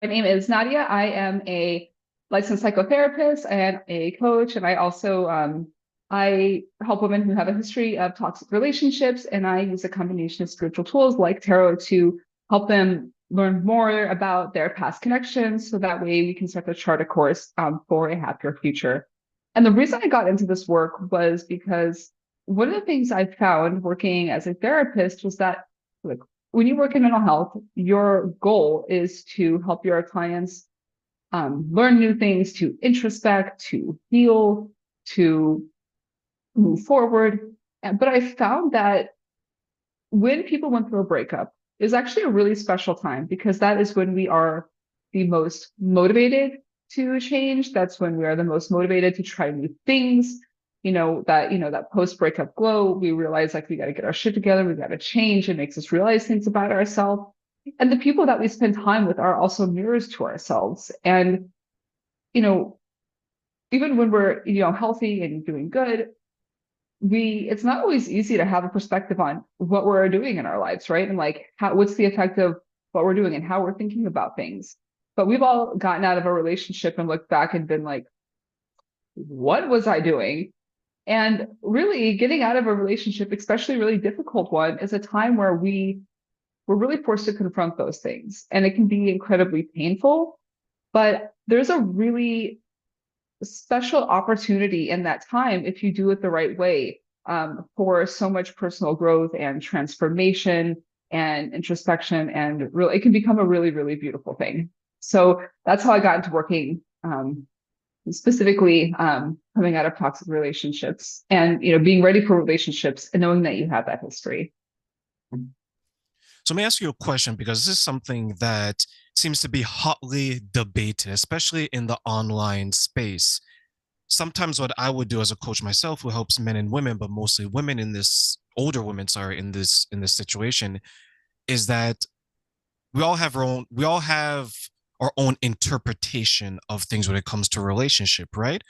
My name is Nadia. I am a licensed psychotherapist and a coach, and I also I help women who have a history of toxic relationships, and I use a combination of spiritual tools like tarot to help them learn more about their past connections, so that way we can start to chart a course for a happier future. And the reason I got into this work was because one of the things I found working as a therapist was that, like, when you work in mental health, your goal is to help your clients learn new things, to introspect, to heal, to move forward. But I found that when people went through a breakup, is actually a really special time because that is when we are the most motivated to change. That's when we are the most motivated to try new things. That post breakup glow, we realize like we got to get our shit together, we got to change. It makes us realize things about ourselves. And the people that we spend time with are also mirrors to ourselves. And, you know, even when we're, healthy and doing good, it's not always easy to have a perspective on what we're doing in our lives, right? And like what's the effect of what we're doing and how we're thinking about things. But we've all gotten out of a relationship and looked back and been like, what was I doing? And really getting out of a relationship, especially a really difficult one, is a time where we're really forced to confront those things. And it can be incredibly painful, but there's a really special opportunity in that time if you do it the right way, for so much personal growth and transformation and introspection, and really it can become a really, really beautiful thing. So that's how I got into working, specifically coming out of toxic relationships, and being ready for relationships and knowing that you have that history. So let me ask you a question because this is something that seems to be hotly debated, especially in the online space. Sometimes what I would do as a coach myself, who helps men and women, but mostly women in this older women, sorry, in this situation, is that we all have our own interpretation of things when it comes to relationship, right?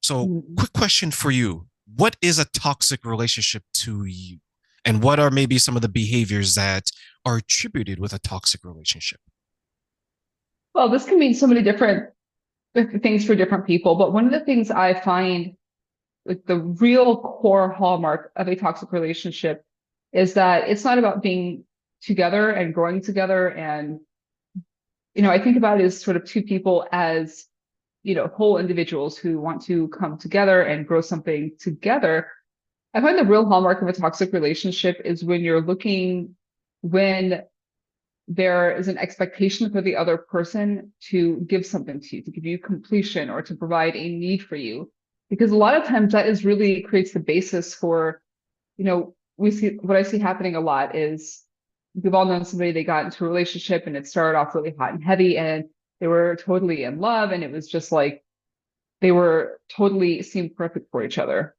So, Mhm. quick question for you. What is a toxic relationship to you? And what are maybe some of the behaviors that are attributed with a toxic relationship? Well, this can mean so many different things for different people, but one of the things I find, like, the real core hallmark of a toxic relationship is that it's not about being together and growing together. And, I think about it as sort of two people as, whole individuals who want to come together and grow something together. I find the real hallmark of a toxic relationship is when there is an expectation for the other person to give something to you, to give you completion or to provide a need for you. Because a lot of times that is really creates the basis for, we see what I see happening a lot is we've all known somebody, they got into a relationship and it started off really hot and heavy and they were totally in love and it was just like they were totally seemed perfect for each other.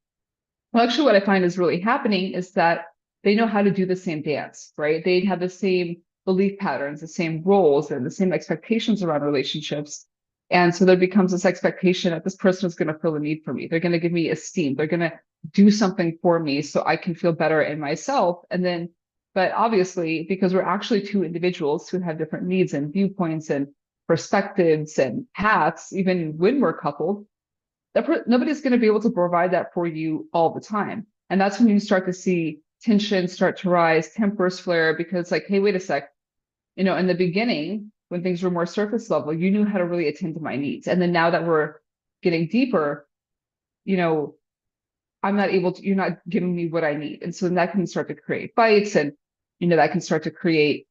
Well, actually, what I find is really happening is that they know how to do the same dance, right? They have the same belief patterns, the same roles, and the same expectations around relationships. And so there becomes this expectation that this person is going to fill a need for me. They're going to give me esteem. They're going to do something for me so I can feel better in myself. And then, but obviously, because we're actually two individuals who have different needs and viewpoints and perspectives and paths, even when we're coupled, nobody's going to be able to provide that for you all the time. And that's when you start to see tension start to rise, tempers flare, because like, hey, wait a sec, in the beginning, when things were more surface level, you knew how to really attend to my needs. And then now that we're getting deeper, you know, you're not giving me what I need. And so then that can start to create fights, and, that can start to create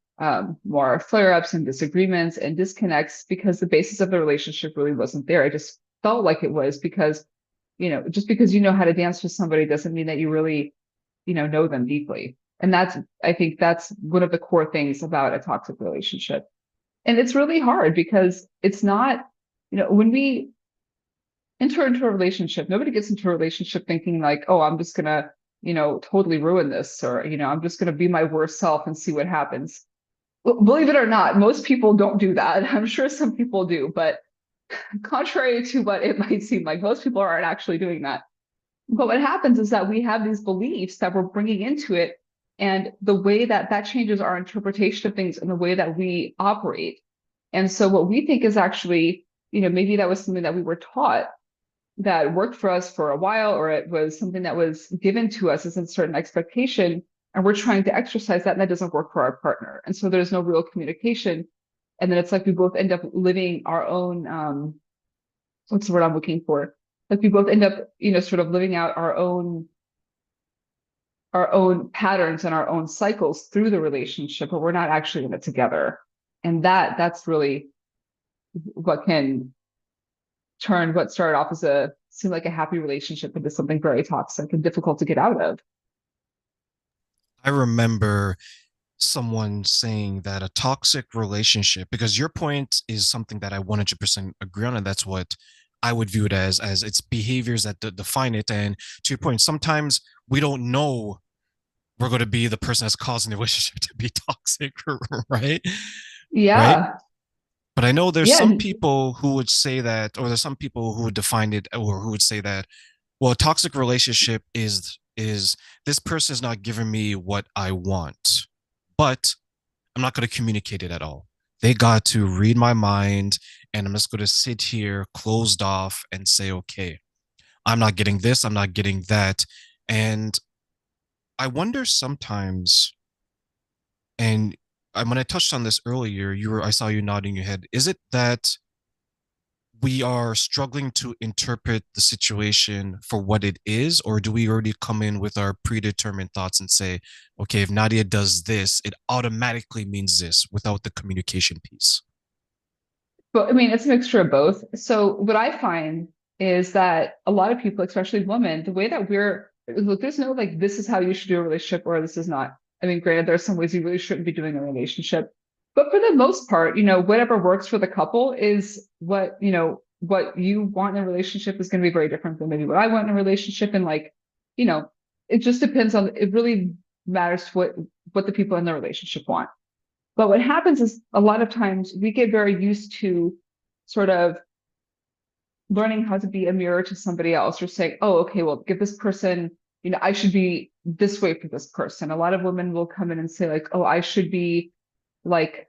more flare ups and disagreements and disconnects because the basis of the relationship really wasn't there. I just felt like it was because, just because you know how to dance with somebody doesn't mean that you really, know them deeply. And I think that's one of the core things about a toxic relationship. And it's really hard because it's not, when we enter into a relationship, nobody gets into a relationship thinking like, oh, I'm just gonna, totally ruin this, or, I'm just gonna be my worst self and see what happens. Well, believe it or not, most people don't do that. I'm sure some people do, but contrary to what it might seem like, most people aren't actually doing that. But what happens is that we have these beliefs that we're bringing into it, and the way that changes our interpretation of things and the way that we operate. And so what we think is actually, maybe that was something that we were taught that worked for us for a while, or it was something that was given to us as a certain expectation, and we're trying to exercise that, and that doesn't work for our partner. And so there's no real communication. And then it's like we both end up living our own, what's the word I'm looking for? Like we both end up, sort of living out our own patterns and our own cycles through the relationship, but we're not actually in it together. And that's really what can turn what started off as a seemed like a happy relationship into something very toxic and difficult to get out of. I remember someone saying that a toxic relationship, because your point is something that I 100% agree on, and that's what I would view it as its behaviors that define it. And to your point, sometimes we don't know we're going to be the person that's causing the relationship to be toxic, right? Right. Yeah. But I know there's Yeah. some people who would say that, or there's some people who would define it, or who would say that, well, a toxic relationship is this person is not giving me what I want, but I'm not going to communicate it at all. They got to read my mind, and I'm just going to sit here closed off and say, okay, I'm not getting this, I'm not getting that. And I wonder sometimes, and when I touched on this earlier, I saw you nodding your head. Is it that we are struggling to interpret the situation for what it is, or do we already come in with our predetermined thoughts and say, okay, if Nadia does this, it automatically means this without the communication piece? But I mean, it's a mixture of both. So what I find is that a lot of people, especially women, the way that look, there's no like, this is how you should do a relationship or this is not. I mean, granted, there's some ways you really shouldn't be doing a relationship, but for the most part, whatever works for the couple is what you want in a relationship is going to be very different than maybe what I want in a relationship. And like, you know, it just depends on, it really matters what the people in the relationship want. But what happens is a lot of times we get very used to sort of learning how to be a mirror to somebody else or saying, oh, okay, well, give this person, I should be this way for this person. A lot of women will come in and say, like, oh, I should be like,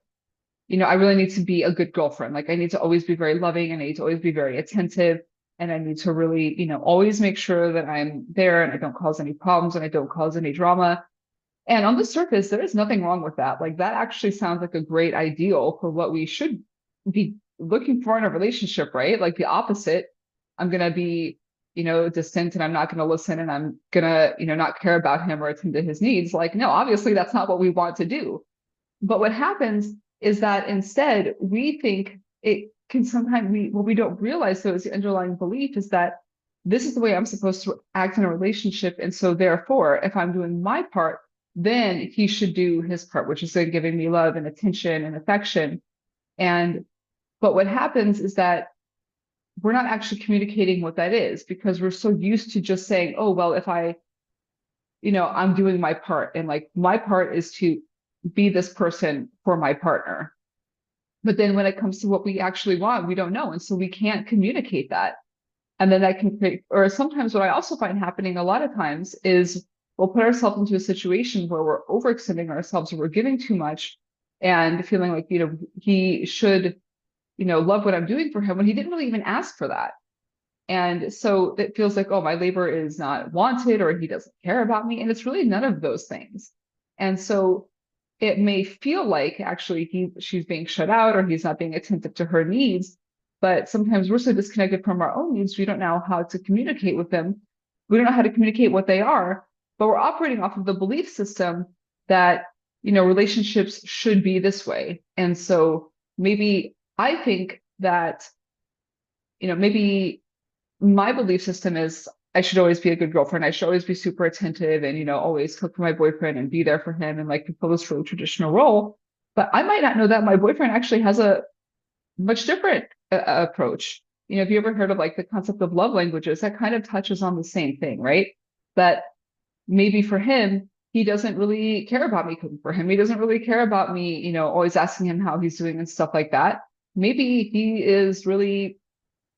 I really need to be a good girlfriend. Like, I need to always be very loving and I need to always be very attentive. And I need to really, always make sure that I'm there and I don't cause any problems and I don't cause any drama. And on the surface, there is nothing wrong with that. Like that actually sounds like a great ideal for what we should be looking for in a relationship, right? Like the opposite. I'm gonna be, distant and I'm not gonna listen and I'm gonna, not care about him or attend to his needs. Like, no, obviously that's not what we want to do. But what happens is that instead we think it can sometimes what we don't realize though is the underlying belief is that this is the way I'm supposed to act in a relationship. And so therefore, if I'm doing my part, then he should do his part, which is like giving me love and attention and affection. And but what happens is that we're not actually communicating what that is because we're so used to just saying, oh, well, if I'm doing my part and like my part is to be this person for my partner. But then when it comes to what we actually want, we don't know. And so we can't communicate that. And then that can create, or sometimes what I also find happening a lot of times is we'll put ourselves into a situation where we're overextending ourselves or we're giving too much and feeling like, he should, love what I'm doing for him when he didn't really even ask for that. And so it feels like, oh, my labor is not wanted or he doesn't care about me. And it's really none of those things. And so it may feel like actually she's being shut out or he's not being attentive to her needs. But sometimes we're so disconnected from our own needs, we don't know how to communicate with them. We don't know how to communicate what they are, but we're operating off of the belief system that, relationships should be this way. And so maybe I think that, maybe my belief system is I should always be a good girlfriend. I should always be super attentive and, always cook for my boyfriend and be there for him and like fulfill this really traditional role. But I might not know that my boyfriend actually has a much different approach. Have you ever heard of like the concept of love languages? That kind of touches on the same thing, right? That maybe for him, he doesn't really care about me cooking for him. He doesn't really care about me, always asking him how he's doing and stuff like that. Maybe he is really,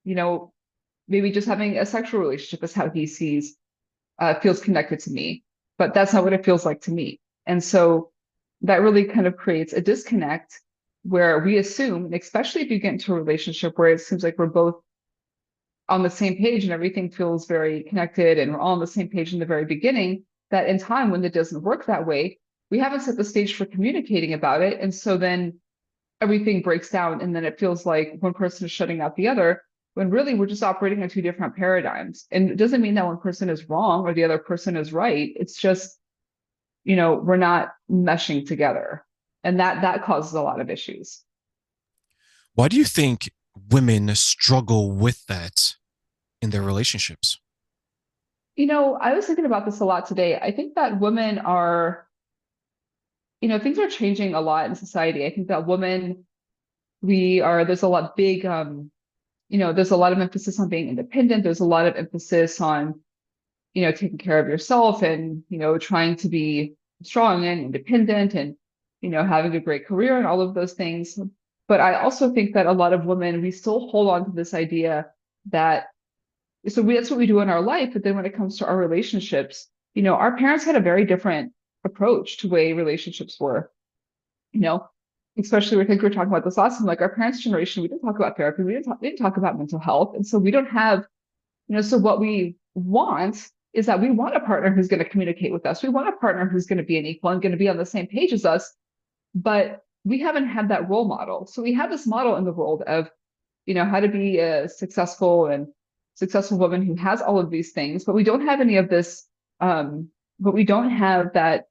you know, maybe just having a sexual relationship is how he feels connected to me, but that's not what it feels like to me. And so that really kind of creates a disconnect. where we assume, and especially if you get into a relationship where it seems like we're both on the same page and everything feels very connected and we're all on the same page in the very beginning, that in time when it doesn't work that way, we haven't set the stage for communicating about it. And so then everything breaks down and then it feels like one person is shutting out the other when really we're just operating on two different paradigms. And it doesn't mean that one person is wrong or the other person is right. It's just, we're not meshing together. And that causes a lot of issues. Why do you think women struggle with that in their relationships? I was thinking about this a lot today. I think that women are, things are changing a lot in society. I think that women, there's a lot big, there's a lot of emphasis on being independent. There's a lot of emphasis on, taking care of yourself and, trying to be strong and independent and, having a great career and all of those things. But I also think that a lot of women, we still hold on to this idea that that's what we do in our life. But then when it comes to our relationships, our parents had a very different approach to way relationships were, you know, especially I think we were talking about this last time, like our parents' generation, we didn't talk about therapy, we didn't talk about mental health. And so we don't have, so what we want is that we want a partner who's going to communicate with us. We want a partner who's going to be an equal and going to be on the same page as us. But we haven't had that role model. So we have this model in the world of, how to be a successful woman who has all of these things, but we don't have any of this. But we don't have that,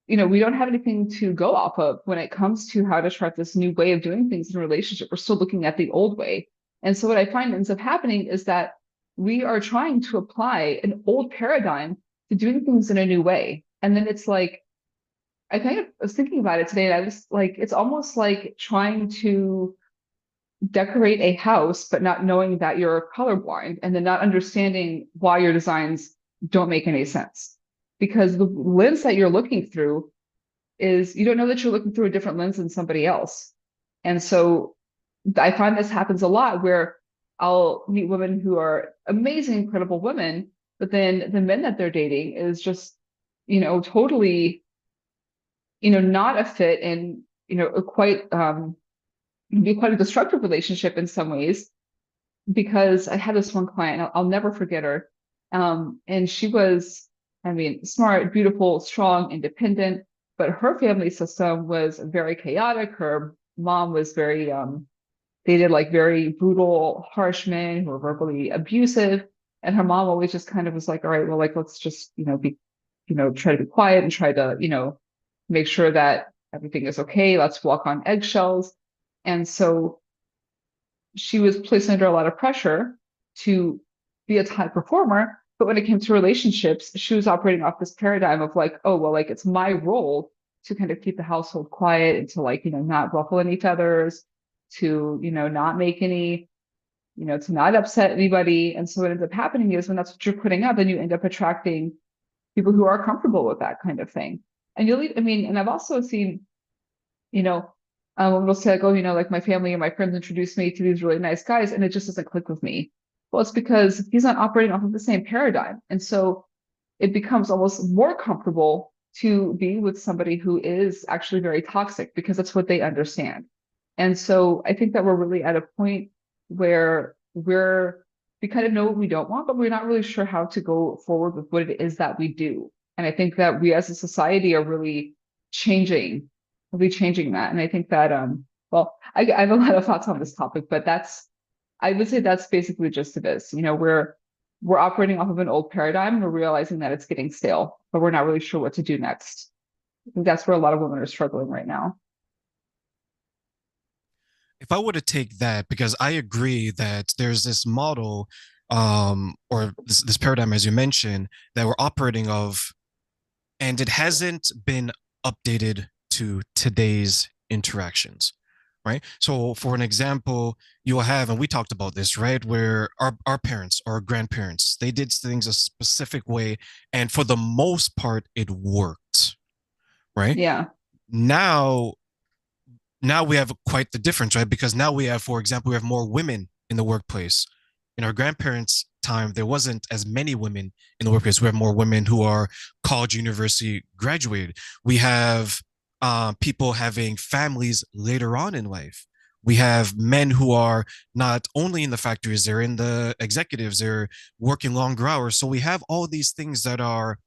we don't have anything to go off of when it comes to how to chart this new way of doing things in a relationship. We're still looking at the old way. And so what I find ends up happening is that we are trying to apply an old paradigm to doing things in a new way. And then it's like, I kind of was thinking about it today, and I was like, it's almost like trying to decorate a house, but not knowing that you're colorblind and then not understanding why your designs don't make any sense. Because the lens that you're looking through is, you don't know that you're looking through a different lens than somebody else. And so I find this happens a lot where I'll meet women who are amazing, incredible women, but then the men that they're dating is just, totally, not a fit and, be quite a destructive relationship in some ways. Because I had this one client, I'll never forget her. And she was, smart, beautiful, strong, independent, but her family system was very chaotic. Her mom was very, dated like very brutal, harsh men who were verbally abusive. And her mom always just kind of was like, all right, well, like, let's just, try to be quiet and try to, make sure that everything is okay. Let's walk on eggshells. And so she was placed under a lot of pressure to be a high performer. But when it came to relationships, she was operating off this paradigm of like, oh, well, like it's my role to kind of keep the household quiet and to like, not ruffle any feathers, to, not make any, to not upset anybody. And so what ends up happening is when that's what you're putting up, then you end up attracting people who are comfortable with that kind of thing. And and I've also seen, it'll say like, oh, like my family and my friends introduced me to these really nice guys, and it just doesn't click with me. Well, it's because he's not operating off of the same paradigm. And so it becomes almost more comfortable to be with somebody who is actually very toxic because that's what they understand. And so I think that we're really at a point where we kind of know what we don't want, but we're not really sure how to go forward with what it is that we do. And I think that we as a society are really changing, that. And I think that, well, I have a lot of thoughts on this topic, but I would say that's basically just it is. We're operating off of an old paradigm and we're realizing that it's getting stale, but we're not really sure what to do next. I think that's where a lot of women are struggling right now. If I were to take that, because I agree that there's this model, or this paradigm, as you mentioned, that we're operating of, and it hasn't been updated to today's interactions, right? So for an example, you'll have, and we talked about this, right? Where our parents or grandparents, they did things a specific way, and for the most part, it worked, right? Yeah. Now, now we have quite the difference, right? Because now we have, for example, we have more women in the workplace. In our grandparents' time, there wasn't as many women in the workplace. We have more women who are college, university graduated. We have people having families later on in life. We have men who are not only in the factories, they're in the executives, they're working longer hours. So we have all these things that are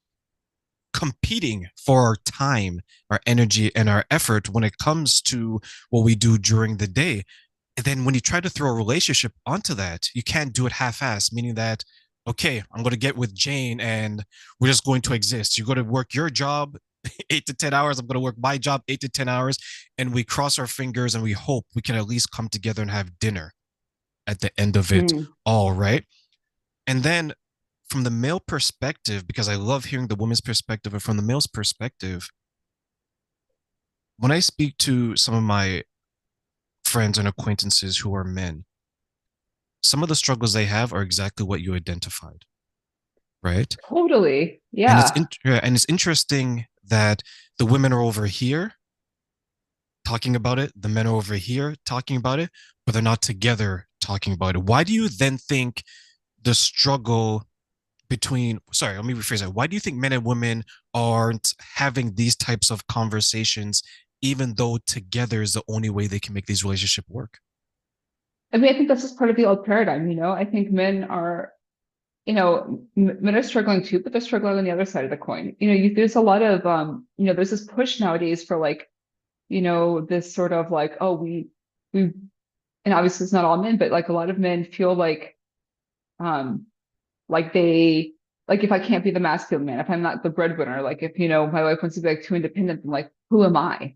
competing for our time, our energy, and our effort when it comes to what we do during the day. And then when you try to throw a relationship onto that, you can't do it half-assed, meaning that, okay, I'm going to get with Jane and we're just going to exist. You go to work your job 8 to 10 hours. I'm going to work my job 8 to 10 hours. And we cross our fingers and we hope we can at least come together and have dinner at the end of it Mm. all, right? And then from the male perspective, because I love hearing the woman's perspective, and from the male's perspective, when I speak to some of my friends and acquaintances who are men, some of the struggles they have are exactly what you identified, right? Totally. And it's Yeah. and it's interesting that the women are over here talking about it, the men are over here talking about it, but they're not together talking about it. Why do you then think the struggle between, sorry, let me rephrase that. Why do you think men and women aren't having these types of conversations, even though together is the only way they can make these relationships work? I mean, I think that's just part of the old paradigm, you know. I think men are, men are struggling too, but they're struggling on the other side of the coin. There's a lot of, there's this push nowadays for like, this sort of like, oh, we, and obviously it's not all men, but like a lot of men feel um, like they, like if I can't be the masculine man, if I'm not the breadwinner, like if, my wife wants to be like too independent, I'm like, who am I?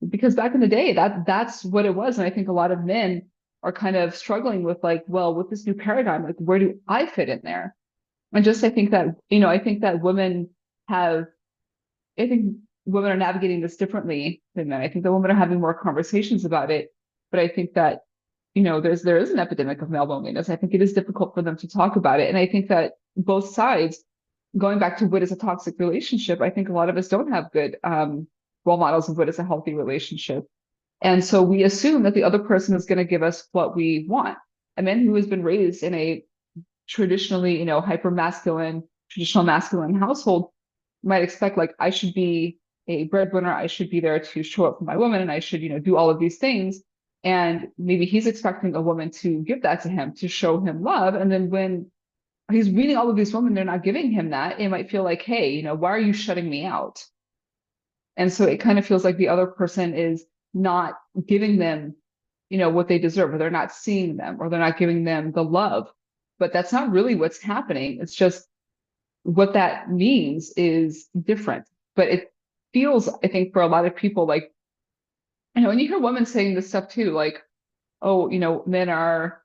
Because back in the day, that's what it was. And I think a lot of men are kind of struggling with like, well, with this new paradigm, like where do I fit in there? And just I think that women have I think women are navigating this differently than men. I think that women are having more conversations about it. But I think that, there is an epidemic of male loneliness. I think it is difficult for them to talk about it. And I think that both sides, going back to what is a toxic relationship, I think a lot of us don't have good role models of what is a healthy relationship. And so we assume that the other person is going to give us what we want. A man who has been raised in a traditionally, hyper masculine, traditional masculine household might expect like I should be a breadwinner, I should be there to show up for my woman, and I should, do all of these things. And maybe he's expecting a woman to give that to him to show him love. And then when he's meeting all of these women, they're not giving him that. It might feel like, hey, why are you shutting me out? And so it kind of feels like the other person is not giving them, what they deserve, or they're not seeing them, or they're not giving them the love. But that's not really what's happening. It's just what that means is different. But it feels, I think, for a lot of people, like, and you hear women saying this stuff too, like, oh, men are,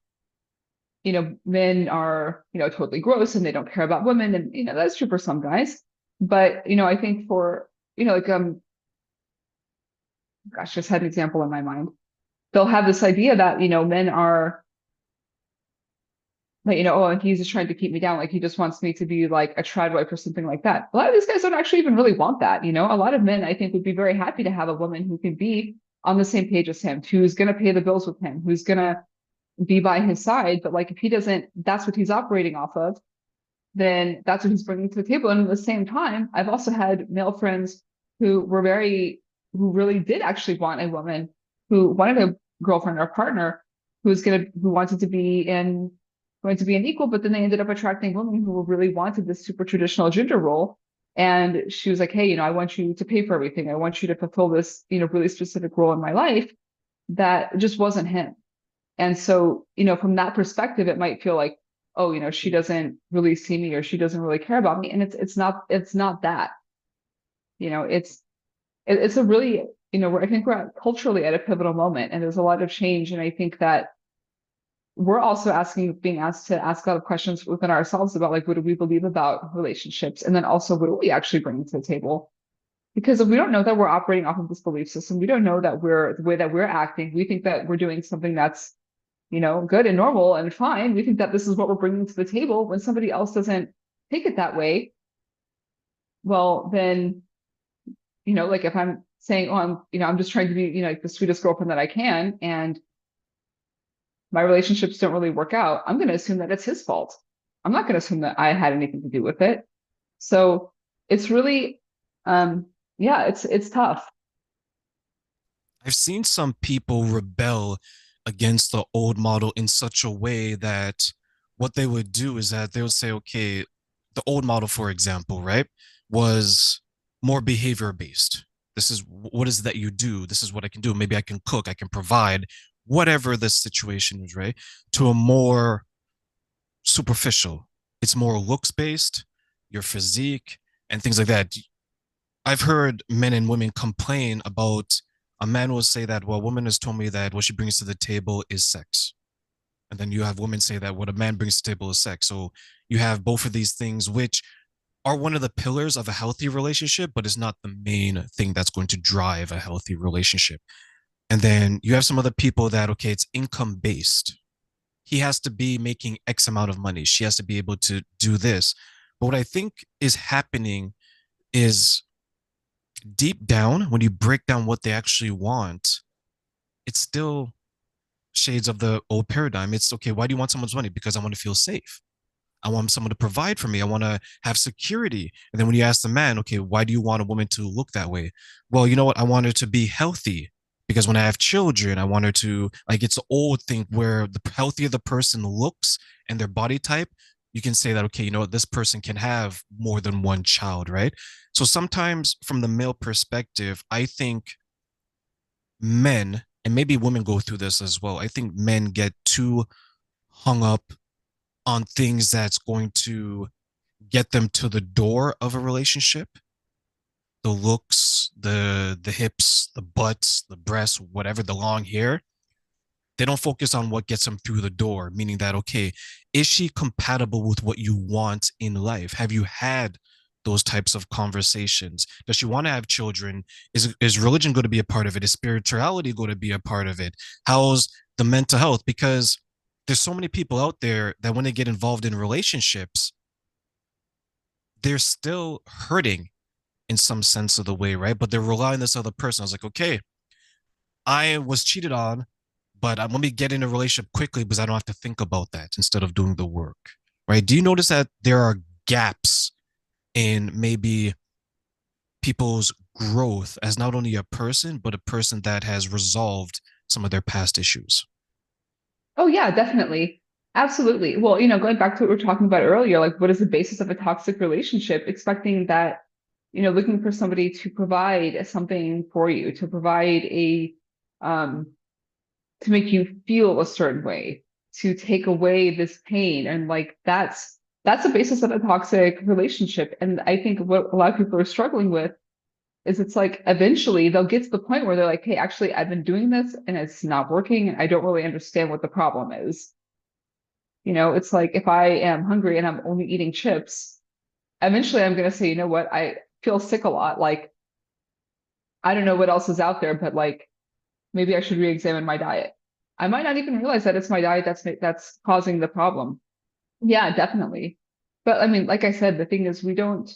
totally gross and they don't care about women. And, that's true for some guys. But, I think for, like, gosh, just had an example in my mind. They'll have this idea that, men are, like, oh, he's just trying to keep me down. Like he just wants me to be like a trad wife or something like that. A lot of these guys don't actually even really want that. A lot of men, I think, would be very happy to have a woman who can be on the same page as him, who's going to pay the bills with him, who's going to be by his side. But like if he doesn't, that's what he's operating off of, then that's what he's bringing to the table. And at the same time, I've also had male friends who who really did actually want a woman who wanted a girlfriend or partner who wanted to be going to be an equal, but then they ended up attracting women who really wanted this super traditional gender role. And she was like, hey, I want you to pay for everything. I want you to fulfill this, really specific role in my life that just wasn't him. And so, from that perspective, it might feel like, oh, she doesn't really see me or she doesn't really care about me. And it's not that, it's a really, I think we're culturally at a pivotal moment and there's a lot of change. And I think that we're also being asked to ask a lot of questions within ourselves about like, what do we believe about relationships? And then also, what do we actually bring to the table? Because if we don't know that we're operating off of this belief system, we don't know that the way that we're acting, we think that we're doing something that's, good and normal and fine. We think that this is what we're bringing to the table. When somebody else doesn't take it that way, well, then, like if I'm saying, oh, I'm just trying to be, like the sweetest girlfriend that I can, and my relationships don't really work out, I'm going to assume that it's his fault. I'm not going to assume that I had anything to do with it. So it's really, yeah, it's tough. I've seen some people rebel against the old model in such a way that what they would do is that they would say, okay, the old model, for example, right, was more behavior based. This is what is that you do. This is what I can do. Maybe I can cook, I can provide, whatever the situation is, right? To a more superficial. It's more looks based, your physique, and things like that. I've heard men and women complain about a man will say that, well, a woman has told me that what she brings to the table is sex. And then you have women say that what a man brings to the table is sex. So you have both of these things, which are one of the pillars of a healthy relationship, but is not the main thing that's going to drive a healthy relationship. And then you have some other people that, okay, it's income based. He has to be making X amount of money. She has to be able to do this. But what I think is happening is deep down, when you break down what they actually want, it's still shades of the old paradigm. It's okay, why do you want someone's money? Because I want to feel safe. I want someone to provide for me. I want to have security. And then when you ask the man, okay, why do you want a woman to look that way? Well, you know what? I want her to be healthy because when I have children, I want her to, like, it's an old thing where the healthier the person looks and their body type, you can say that, okay, you know what? This person can have more than one child, right? So sometimes from the male perspective, I think men, and maybe women go through this as well, I think men get too hung up on things that's going to get them to the door of a relationship, the looks, the hips, the butts, the breasts, whatever, the long hair. They don't focus on what gets them through the door, meaning that, okay, is she compatible with what you want in life? Have you had those types of conversations? Does she want to have children? Is religion going to be a part of it? Is spirituality going to be a part of it? How's the mental health? Because there's so many people out there that when they get involved in relationships, they're still hurting in some sense of the way, right? But they're relying on this other person. I was like, okay, I was cheated on, but let me get in a relationship quickly because I don't have to think about that instead of doing the work, right? Do you notice that there are gaps in maybe people's growth as not only a person, but a person that has resolved some of their past issues? Oh yeah, definitely. Absolutely. Well, going back to what we were talking about earlier, like what is the basis of a toxic relationship? Expecting that, looking for somebody to provide something for you, to provide um, to make you feel a certain way, to take away this pain. And like that's the basis of a toxic relationship. And I think what a lot of people are struggling with is it's like eventually they'll get to the point where they're like, hey, actually, I've been doing this and it's not working. And I don't really understand what the problem is. It's like if I am hungry and I'm only eating chips, eventually I'm going to say, you know what, I feel sick a lot. Like, I don't know what else is out there, but like maybe I should re-examine my diet. I might not even realize that it's my diet that's causing the problem. Yeah, definitely. But I mean, like I said, the thing is we don't,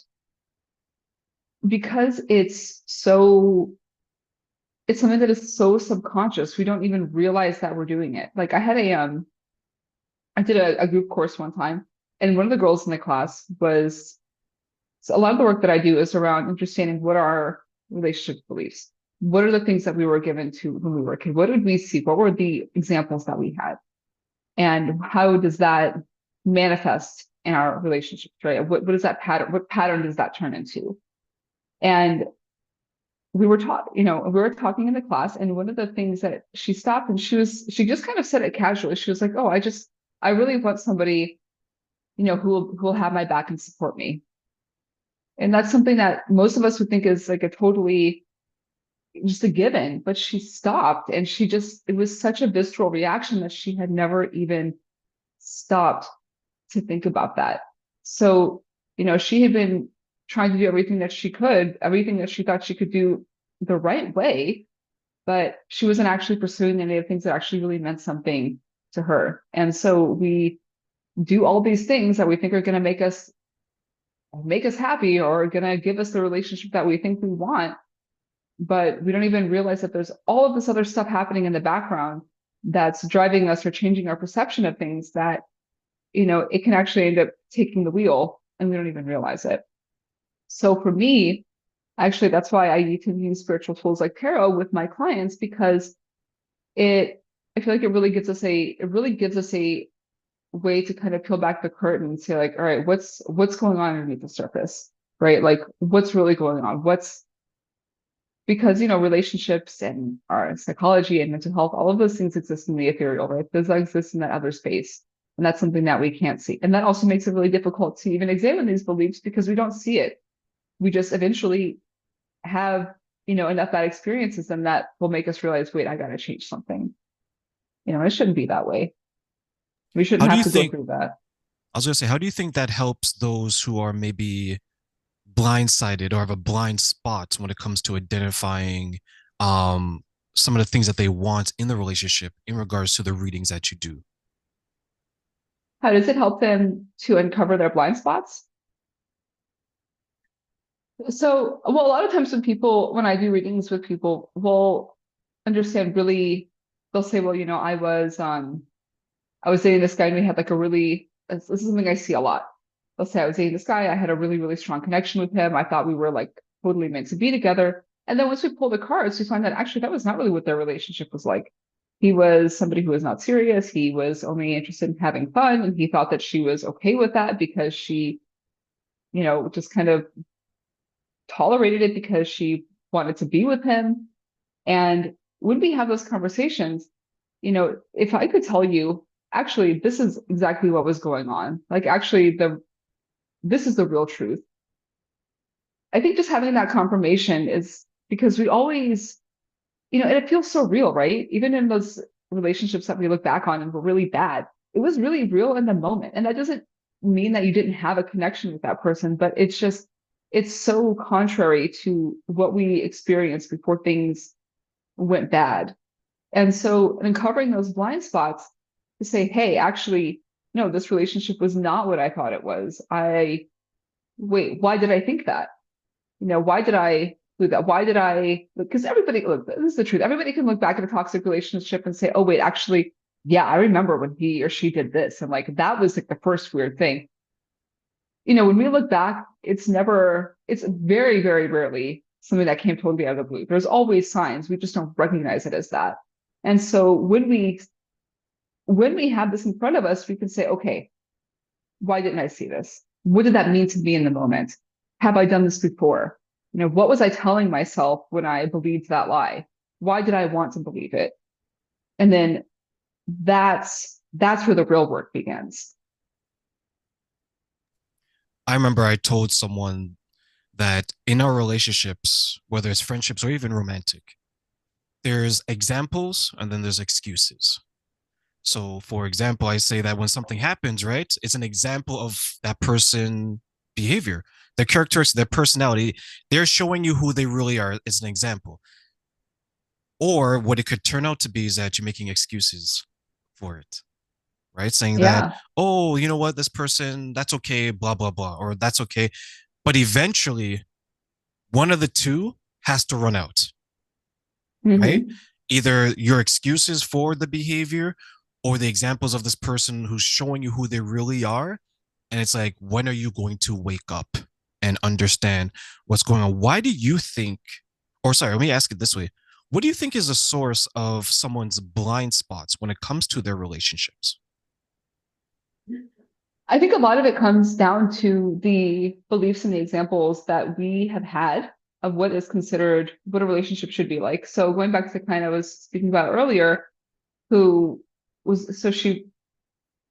because it's something that is so subconscious, we don't even realize that we're doing it. Like I did a group course one time, and one of the girls in the class was, so a lot of the work that I do is around understanding what are our relationship beliefs. What are the things that we were given to when we were a kid? What did we see? What were the examples that we had? And how does that manifest in our relationships, right? What is that pattern? What pattern does that turn into? And we were talking in the class, and one of the things that she stopped and she just kind of said it casually. She was like, "Oh, I really want somebody, who will have my back and support me." And that's something that most of us would think is like a totally just a given, but she stopped and it was such a visceral reaction that she had never even stopped to think about that. So, she had been trying to do everything that she could, everything that she thought she could do the right way, but she wasn't actually pursuing any of the things that actually really meant something to her. And so we do all these things that we think are going to make us happy or going to give us the relationship that we think we want, but we don't even realize that there's all of this other stuff happening in the background that's driving us or changing our perception of things that, it can actually end up taking the wheel and we don't even realize it. So for me, Actually, that's why I need to use spiritual tools like tarot with my clients because it I feel like it really gives us a way to kind of peel back the curtain and say like, all right, what's going on underneath the surface, right? Like what's really going on? What's because relationships and our psychology and mental health, all of those things exist in the ethereal, right? Those exist in that other space. And that's something that we can't see. And that also makes it really difficult to even examine these beliefs because we don't see it. We just eventually have, enough bad experiences and that will make us realize, wait, I gotta change something. It shouldn't be that way. We shouldn't How do have you to go think, through that. I was going to say, how do you think that helps those who are maybe blindsided or have a blind spot when it comes to identifying um, some of the things that they want in the relationship in regards to the readings that you do? How does it help them to uncover their blind spots? So, well, a lot of times when I do readings with people, will understand really, they'll say, well, I was dating this guy and we had like this is something I see a lot. Let's say I was dating this guy, I had a really, really strong connection with him. I thought we were like totally meant to be together. And then once we pull the cards, we find that actually that was not really what their relationship was like. He was somebody who was not serious. He was only interested in having fun. And he thought that she was okay with that because she, just kind of tolerated it because she wanted to be with him. And when we have those conversations, if I could tell you, actually, this is exactly what was going on. Like, actually, this is the real truth. I think just having that confirmation is because we always, and it feels so real, right? Even in those relationships that we look back on and were really bad, it was really real in the moment. And that doesn't mean that you didn't have a connection with that person, but it's so contrary to what we experienced before things went bad. And so uncovering those blind spots to say, hey, actually, no, this relationship was not what I thought it was. Wait, why did I think that? Why did I do that? Why did I? Because everybody, look, this is the truth. Everybody can look back at a toxic relationship and say, oh, wait, actually, yeah, I remember when he or she did this. And like, that was like the first weird thing. When we look back, it's very, very rarely something that came totally out of the blue. There's always signs. We just don't recognize it as that. And so when we have this in front of us, we can say, okay, why didn't I see this? What did that mean to me in the moment? Have I done this before? What was I telling myself when I believed that lie? Why did I want to believe it? And then that's where the real work begins. I remember I told someone that in our relationships, whether it's friendships or even romantic, there's examples and then there's excuses. So, for example, I say that when something happens, right, it's an example of that person behavior, their characteristics, their personality. They're showing you who they really are as an example. Or what it could turn out to be is that you're making excuses for it, right? Saying that, Yeah. oh, you know what, this person, that's okay, blah, blah, blah, or that's okay. But eventually, one of the two has to run out, right? Hmm. Either your excuses for the behavior or the examples of this person who's showing you who they really are. And it's like, when are you going to wake up and understand what's going on? Why do you think, or sorry, let me ask it this way. What do you think is the source of someone's blind spots when it comes to their relationships? I think a lot of it comes down to the beliefs and the examples that we have had of what is considered what a relationship should be like. So going back to the client I was speaking about earlier, who was so she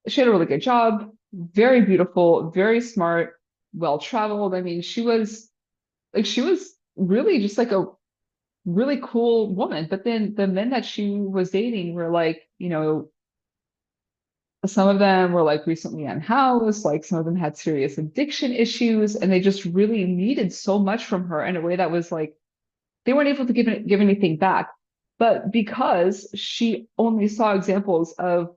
had a really good job, very beautiful, very smart, well traveled. I mean, she was really just like a really cool woman. But then the men that she was dating were like, some of them were like recently unhoused, like some of them had serious addiction issues, and they just really needed so much from her in a way that was like they weren't able to give anything back. But because she only saw examples of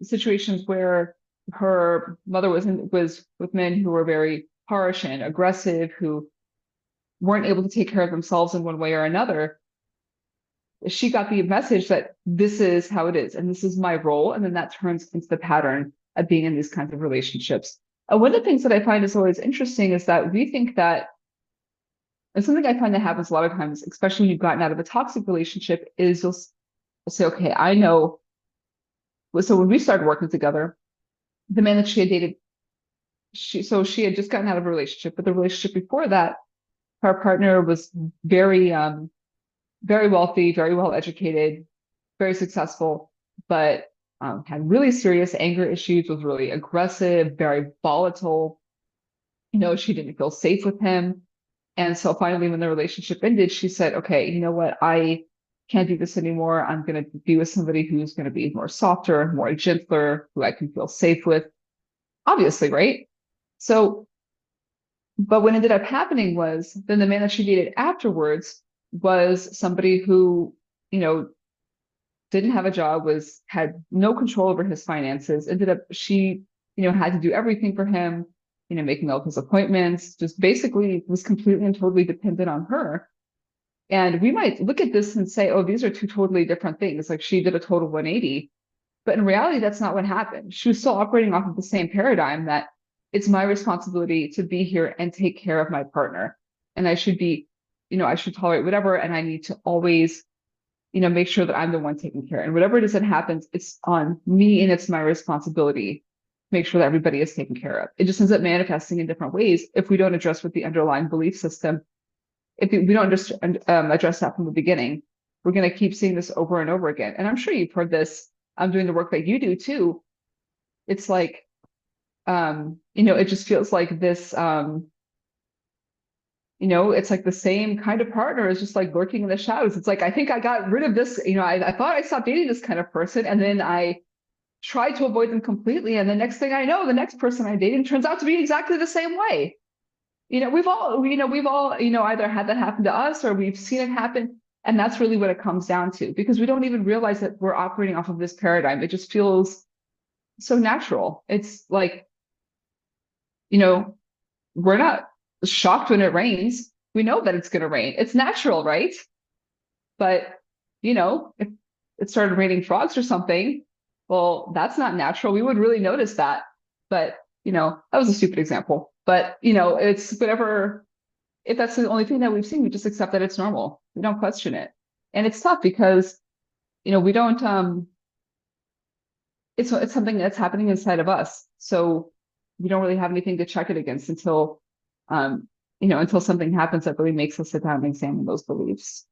situations where her mother was with men who were very harsh and aggressive, who weren't able to take care of themselves in one way or another, she got the message that this is how it is and this is my role. And then that turns into the pattern of being in these kinds of relationships. And one of the things that I find is always interesting is that we think that And something I find that happens a lot of times, especially when you've gotten out of a toxic relationship, is you'll say, okay, I know. So when we started working together, the man that she had dated, she had just gotten out of a relationship, but the relationship before that, her partner was very wealthy, very well educated, very successful, but had really serious anger issues, was really aggressive, very volatile. She didn't feel safe with him. And so finally, when the relationship ended, she said, okay, you know what? I can't do this anymore. I'm going to be with somebody who's going to be more softer, more gentler, who I can feel safe with. Obviously, right? So, but what ended up happening was then the man that she dated afterwards was somebody who, you know, didn't have a job, had no control over his finances, ended up she, had to do everything for him, making all of his appointments, just basically was completely and totally dependent on her. And we might look at this and say, oh, these are two totally different things. Like she did a total 180. But in reality, that's not what happened. She was still operating off of the same paradigm that it's my responsibility to be here and take care of my partner. And I should be, I should tolerate whatever. And I need to always, make sure that I'm the one taking care. And whatever it is that happens, it's on me and it's my responsibility to make sure that everybody is taken care of. It just ends up manifesting in different ways if we don't address what the underlying belief system, if we don't just address that from the beginning. We're going to keep seeing this over and over again. And I'm sure you've heard this. I'm doing the work that you do too. It's like, it just feels like this, it's like the same kind of partner is just like lurking in the shadows. It's like, I think I got rid of this, I thought I stopped dating this kind of person. And then I tried to avoid them completely. And the next thing I know, the next person I dated turns out to be exactly the same way. We've all, either had that happen to us or we've seen it happen. And that's really what it comes down to, because we don't even realize that we're operating off of this paradigm. It just feels so natural. It's like, we're not shocked when it rains. We know that it's going to rain. It's natural, right? But, if it started raining frogs or something, well, that's not natural. We would really notice that. But, that was a stupid example. But, it's whatever. If that's the only thing that we've seen, we just accept that it's normal. We don't question it. And it's tough because, we don't, it's something that's happening inside of us. So we don't really have anything to check it against until something happens that really makes us sit down and examine those beliefs.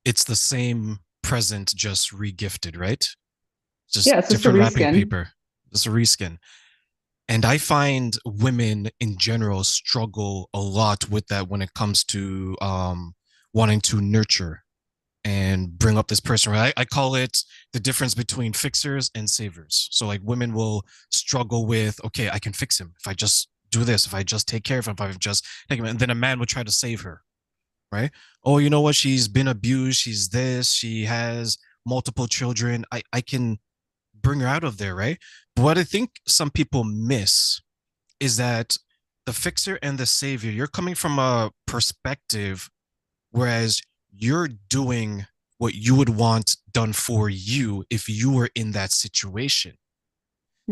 It's the same present, just regifted, right? Yeah, Just it's just a different wrapping reskin. paper, just a reskin. And I find women in general struggle a lot with that when it comes to wanting to nurture and bring up this person. Right? I call it the difference between fixers and savers. So like women will struggle with, okay, I can fix him if I just do this, if I just take care of him, if I just take him, and then a man would try to save her, right? Oh, you know what? She's been abused. She's this. She has multiple children. I can bring her out of there, right? But what I think some people miss is that the fixer and the savior, you're coming from a perspective, whereas you're doing what you would want done for you if you were in that situation.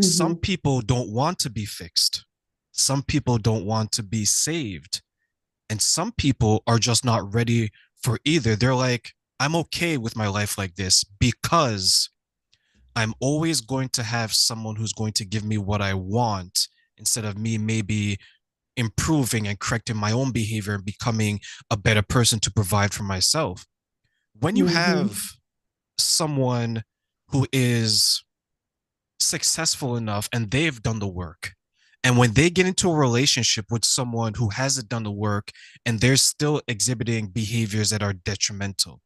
Some Mm-hmm. people don't want to be fixed. Some people don't want to be saved. And some people are just not ready for either. They're like, I'm okay with my life like this because I'm always going to have someone who's going to give me what I want instead of me maybe improving and correcting my own behavior and becoming a better person to provide for myself. When you Mm-hmm. have someone who is successful enough and they've done the work, and when they get into a relationship with someone who hasn't done the work and they're still exhibiting behaviors that are detrimental,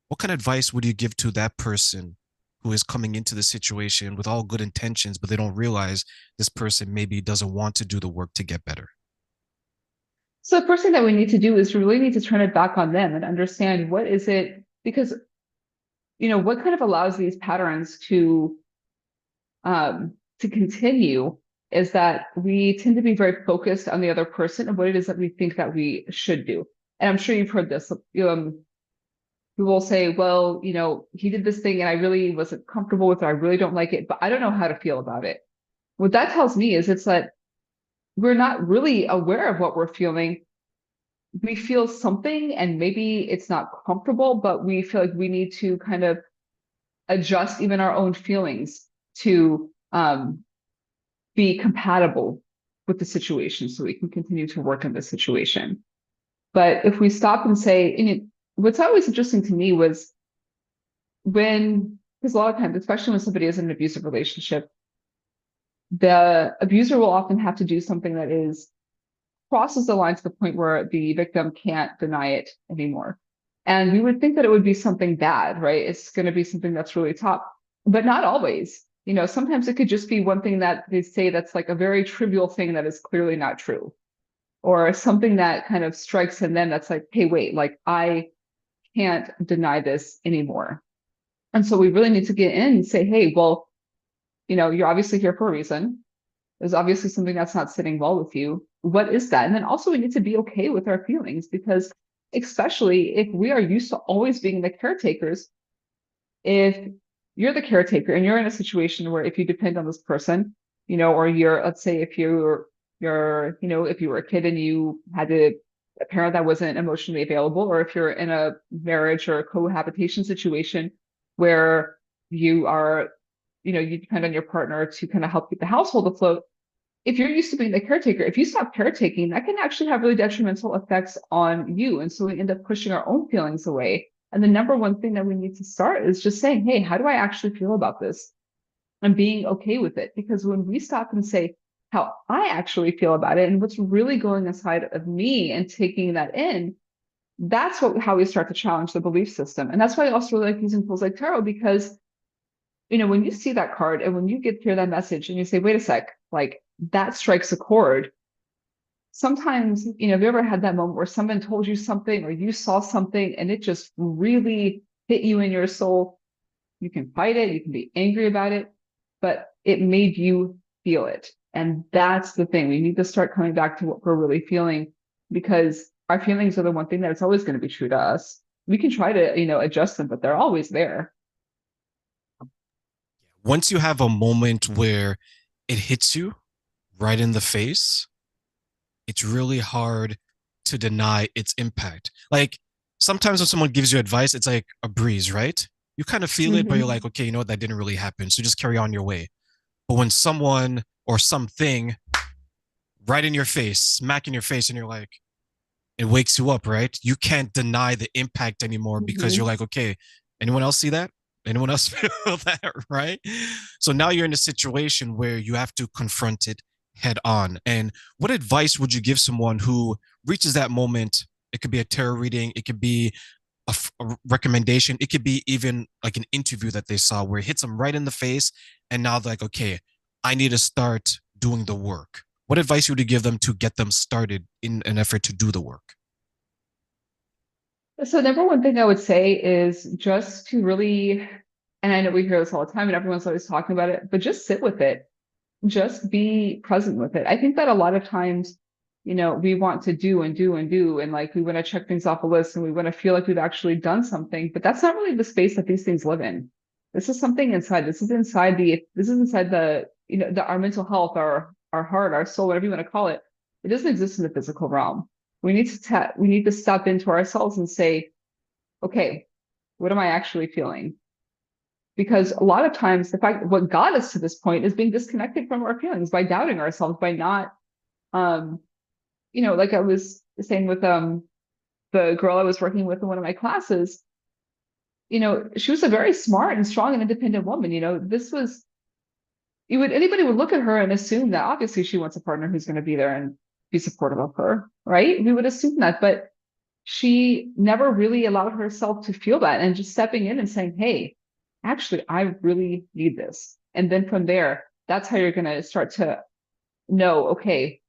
what kind of advice would you give to that person who is coming into the situation with all good intentions, but they don't realize this person maybe doesn't want to do the work to get better? So the first thing that we need to do is really need to turn it back on them and understand what is it, because, what kind of allows these patterns to continue is that we tend to be very focused on the other person and what it is that we think that we should do. And I'm sure you've heard this. People will say, well, he did this thing and I really wasn't comfortable with it. I really don't like it, but I don't know how to feel about it. What that tells me is it's that we're not really aware of what we're feeling. we feel something and maybe it's not comfortable, but we feel like we need to kind of adjust even our own feelings to be compatible with the situation so we can continue to work in the situation. But if we stop and say, and what's always interesting to me was when, because a lot of times, especially when somebody is in an abusive relationship, the abuser will often have to do something that is crosses the line to the point where the victim can't deny it anymore. And we would think that it would be something bad, right? It's going to be something that's really tough, but not always. You know, sometimes it could just be one thing that they say that's like a very trivial thing that is clearly not true, or something that kind of strikes in them that's like, hey, wait, like I can't deny this anymore. And so we really need to get in and say, hey, well, you know, you're obviously here for a reason. There's obviously something that's not sitting well with you. What is that? And then also we need to be okay with our feelings, because especially if we are used to always being the caretakers, if you're the caretaker and you're in a situation where if you depend on this person, you know, or you're, let's say if you know, if you were a kid and you had a parent that wasn't emotionally available, or if you're in a marriage or a cohabitation situation where you are, you know, you depend on your partner to kind of help keep the household afloat. If you're used to being the caretaker, if you stop caretaking, that can actually have really detrimental effects on you. And so we end up pushing our own feelings away. And the number one thing that we need to start is just saying, hey, how do I actually feel about this? And being okay with it. Because when we stop and say how I actually feel about it and what's really going inside of me and taking that in, that's how we start to challenge the belief system. And that's why I also really like using tools like tarot, because you know, when you see that card and when you hear that message and you say, wait a sec, like that strikes a chord. Sometimes, you know, have you ever had that moment where someone told you something or you saw something and it just really hit you in your soul? You can fight it, you can be angry about it, but it made you feel it. And that's the thing. We need to start coming back to what we're really feeling, because our feelings are the one thing that it's always going to be true to us. We can try to, you know, adjust them, but they're always there. Once you have a moment where it hits you right in the face, it's really hard to deny its impact. Like sometimes when someone gives you advice, it's like a breeze, right? You kind of feel it, but you're like, Mm-hmm. okay, you know what? That didn't really happen. So just carry on your way. But when someone or something right in your face, smack in your face, and you're like, it wakes you up, right? You can't deny the impact anymore because you're Mm-hmm. like, okay, anyone else see that? Anyone else feel that, right? So now you're in a situation where you have to confront it head on. And what advice would you give someone who reaches that moment? It could be a tarot reading, it could be a recommendation, it could be even like an interview that they saw where it hits them right in the face. And now they're like, okay, I need to start doing the work. What advice would you give them to get them started in an effort to do the work? So number one thing I would say is just to really, and I know we hear this all the time and everyone's always talking about it, but just sit with it. Just be present with it. I think that a lot of times, you know, we want to do and do and do, and like we want to check things off a list and we want to feel like we've actually done something, but that's not really the space that these things live in. This is something inside. This is inside the, you know, our mental health, our heart, our soul, whatever you want to call it. It doesn't exist in the physical realm. We need to step into ourselves and say, okay, what am I actually feeling? Because a lot of times the fact what got us to this point is being disconnected from our feelings by doubting ourselves, by not, um, you know, like I was saying with the girl I was working with in one of my classes, you know, she was a very smart and strong and independent woman. You know, this was you would anybody would look at her and assume that obviously she wants a partner who's going to be there and be supportive of her, right? We would assume that, but she never really allowed herself to feel that, and just stepping in and saying, hey, actually, I really need this. And then from there, that's how you're going to start to know, okay,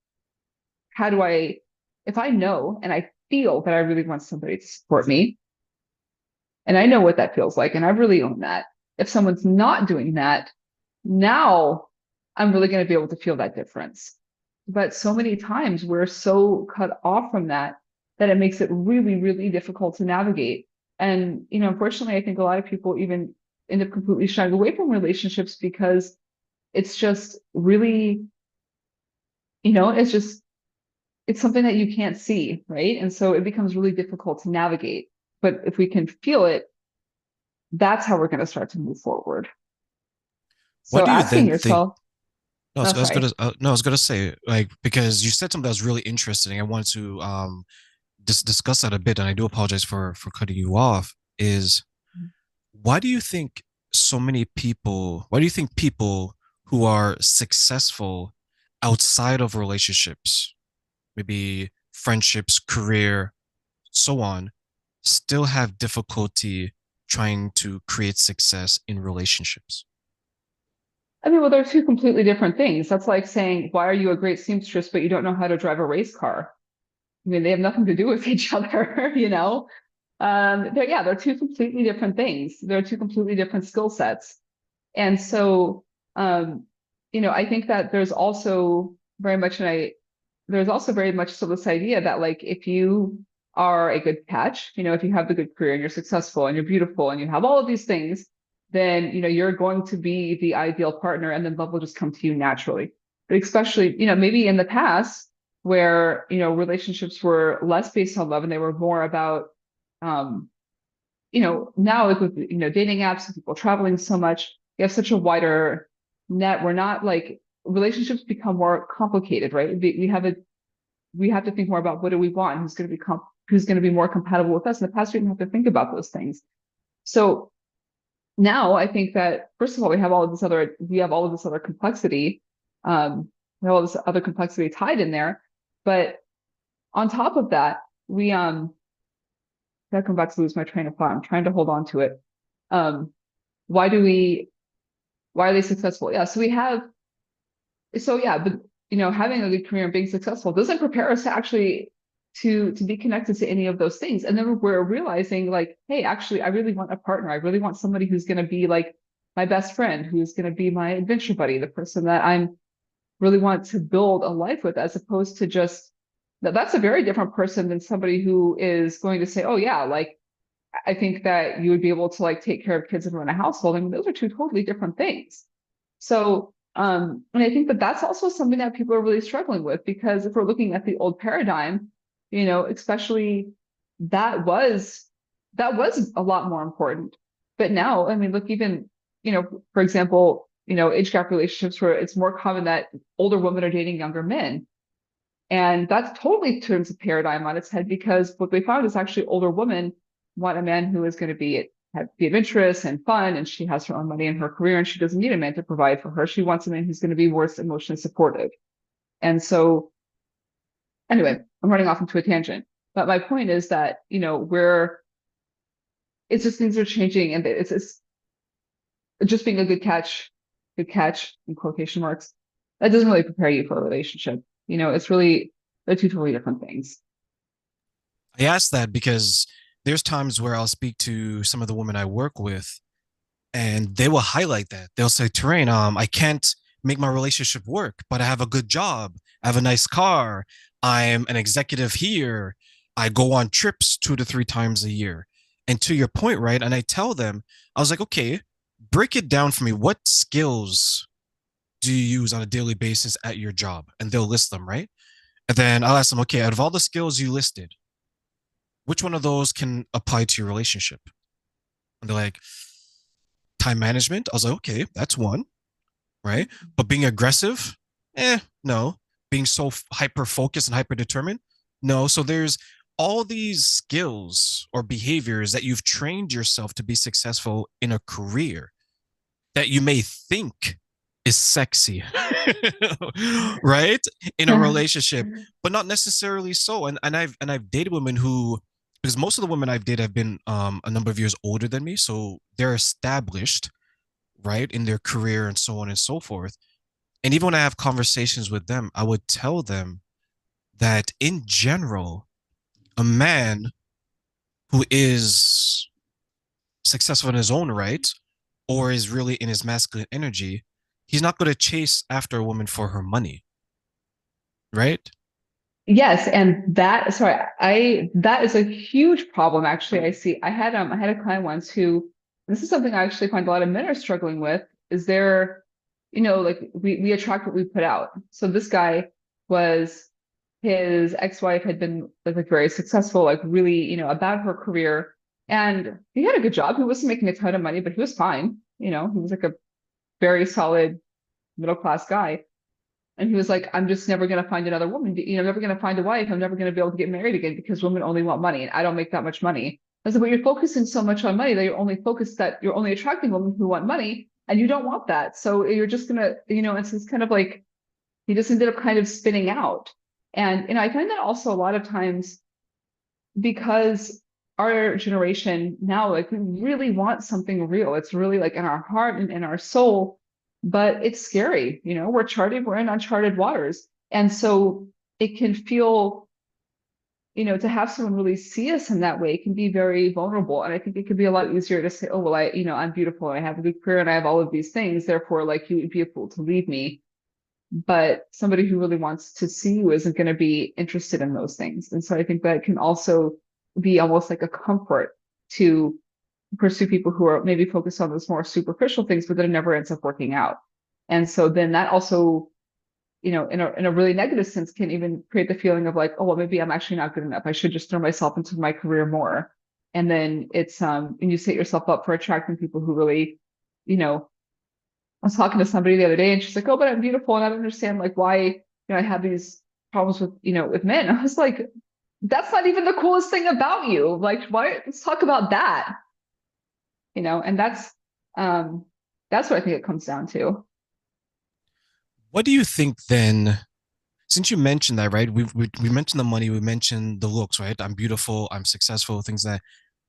how do I, if I know and I feel that I really want somebody to support me, and I know what that feels like, and I really own that. If someone's not doing that, now I'm really going to be able to feel that difference. But so many times we're so cut off from that that it makes it really, really difficult to navigate. And, you know, unfortunately, I think a lot of people even end up completely shying away from relationships because it's just really, you know, it's just it's something that you can't see, right? And so it becomes really difficult to navigate. But if we can feel it, that's how we're going to start to move forward. What So do you asking then think? yourself, No, oh, sorry. I was gonna say, like, because you said something that was really interesting. I wanted to discuss that a bit, and I do apologize for cutting you off. Is why do you think why do you think people who are successful outside of relationships, maybe friendships, career, so on, still have difficulty trying to create success in relationships? I mean, well, they're two completely different things. That's like saying, why are you a great seamstress, but you don't know how to drive a race car? I mean, they have nothing to do with each other, you know? They're two completely different things. They're two completely different skill sets. And so, um, I think that there's also very much so this idea that like if you are a good catch, if you have the good career and you're successful and you're beautiful and you have all of these things, then you're going to be the ideal partner, and then love will just come to you naturally. But especially, maybe in the past where relationships were less based on love and they were more about um, now like with dating apps and people traveling so much, you have such a wider net. We're not like relationships become more complicated, right? We have to think more about what do we want, who's going to be more compatible with us. In the past, we didn't have to think about those things. So now I think that first of all, we have all of this other complexity, we have all this other complexity tied in there. But on top of that, we I'm about to lose my train of thought. I'm trying to hold on to it. Um, why do we why are they successful? Yeah, but having a good career and being successful doesn't prepare us to actually to be connected to any of those things. And then we're realizing like, hey, actually, I really want a partner. I really want somebody who's going to be like my best friend, who's going to be my adventure buddy, the person that I'm really want to build a life with, as opposed to just that's a very different person than somebody who is going to say, oh yeah, like I think that you would be able to like take care of kids and run a household. I mean, those are two totally different things. So, and I think that that's also something that people are really struggling with, because if we're looking at the old paradigm, especially that was that was a lot more important. But now, I mean, look, even, for example, age gap relationships where it's more common that older women are dating younger men. And that totally turns the paradigm on its head, because what they found is actually older women want a man who is going to be adventurous and fun, and she has her own money in her career, and she doesn't need a man to provide for her. She wants a man who's going to be more emotionally supportive. And so, anyway, I'm running off into a tangent. But my point is that, it's just things are changing, and it's just being a good catch in quotation marks, that doesn't really prepare you for a relationship. It's really, they're two totally different things. I ask that because there's times where I'll speak to some of the women I work with, and they will highlight that. They'll say, Terrain, I can't make my relationship work, but I have a good job. I have a nice car. I'm an executive here. I go on trips 2 to 3 times a year. And to your point, right? And I tell them, I was like, okay, break it down for me. What skills do you use on a daily basis at your job? And they'll list them, right? And then I'll ask them, okay, out of all the skills you listed, which one of those can apply to your relationship? And they're like, time management. I was like, okay, that's one, right? But being aggressive, no. Being so hyper focused and hyper determined, no. So there's all these skills or behaviors that you've trained yourself to be successful in a career that you may think is sexy, right? In a relationship, but not necessarily so. And I've dated women who, because most of the women I've dated have been a number of years older than me, so they're established, right, in their career and so on and so forth. And even when I have conversations with them, I would tell them that in general, a man who is successful in his own right or is really in his masculine energy, he's not going to chase after a woman for her money, right? Yes, and that is a huge problem actually. I had a client once who, this is something I actually find a lot of men are struggling with, is like we attract what we put out. So this guy was his ex-wife had been like very successful, like really, about her career. And he had a good job. He wasn't making a ton of money, but he was fine. He was like a very solid middle class guy. And he was like, I'm just never going to find another woman. I'm never going to find a wife. I'm never going to be able to get married again because women only want money and I don't make that much money. I said, but you're focusing so much on money that you're only attracting women who want money and you don't want that. So you're just going to, it's kind of like he just ended up kind of spinning out. And, I find that also a lot of times because our generation now, like we really want something real. It's really like in our heart and in our soul, but it's scary. We're in uncharted waters. And so it can feel, to have someone really see us in that way can be very vulnerable. And I think it could be a lot easier to say, oh, well, I'm beautiful and I have a good career and I have all of these things. Therefore, like you would be a fool to leave me. But somebody who really wants to see you isn't going to be interested in those things. And so I think that can also be almost like a comfort to pursue people who are maybe focused on those more superficial things, but then it never ends up working out. And so then that also, in a really negative sense, can even create the feeling of like, oh, well, maybe I'm actually not good enough. I should just throw myself into my career more. And then and you set yourself up for attracting people who really, I was talking to somebody the other day and she's like, oh, but I'm beautiful and I don't understand like why, I have these problems with, with men. I was like, that's not even the coolest thing about you. Like, why? Let's talk about that. And that's what I think it comes down to. What do you think then? Since you mentioned that, right? We mentioned the money, we mentioned the looks, right? I'm beautiful, I'm successful, things that.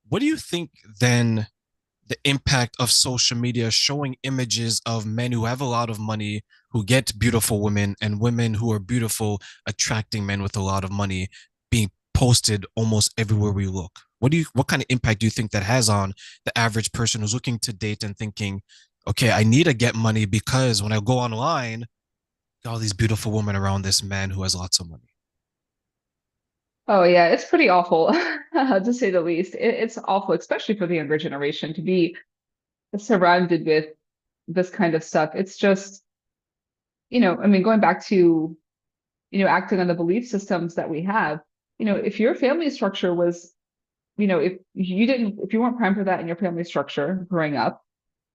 What do you think then the impact of social media showing images of men who have a lot of money, who get beautiful women, and women who are beautiful, attracting men with a lot of money, being posted almost everywhere we look? What kind of impact do you think that has on the average person who's looking to date and thinking, okay, I need to get money because when I go online, all these beautiful women around this man who has lots of money. Oh yeah, it's pretty awful to say the least. It's awful, especially for the younger generation to be surrounded with this kind of stuff. It's just, I mean, going back to, acting on the belief systems that we have, if your family structure was, if you weren't primed for that in your family structure growing up,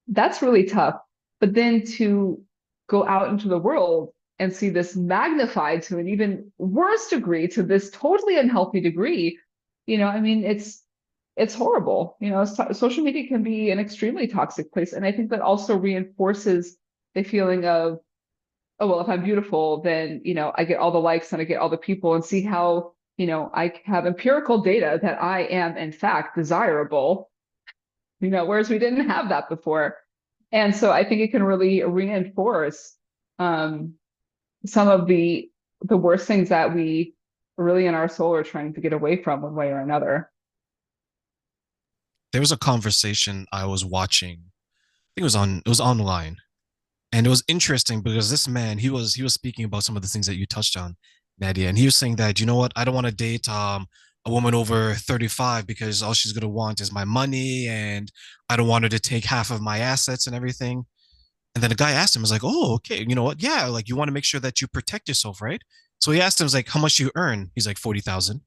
that's really tough. But then to go out into the world and see this magnified to an even worse degree, to this totally unhealthy degree, I mean, it's horrible. Social media can be an extremely toxic place. And I think that also reinforces the feeling of, oh, well, if I'm beautiful, then, I get all the likes and I get all the people and see how, I have empirical data that I am in fact desirable, whereas we didn't have that before. And so I think it can really reinforce um, some of the worst things that we really in our soul are trying to get away from one way or another. There was a conversation I was watching. I think it was online. And it was interesting because this man, he was speaking about some of the things that you touched on, Nadia. And he was saying that, you know what, I don't want to date a woman over 35 because all she's gonna want is my money and I don't want her to take half of my assets and everything. And then the guy asked him, was like, oh, okay, you know what? Yeah, like you want to make sure that you protect yourself, right? So he asked him, was like, how much do you earn? He's like 40,000.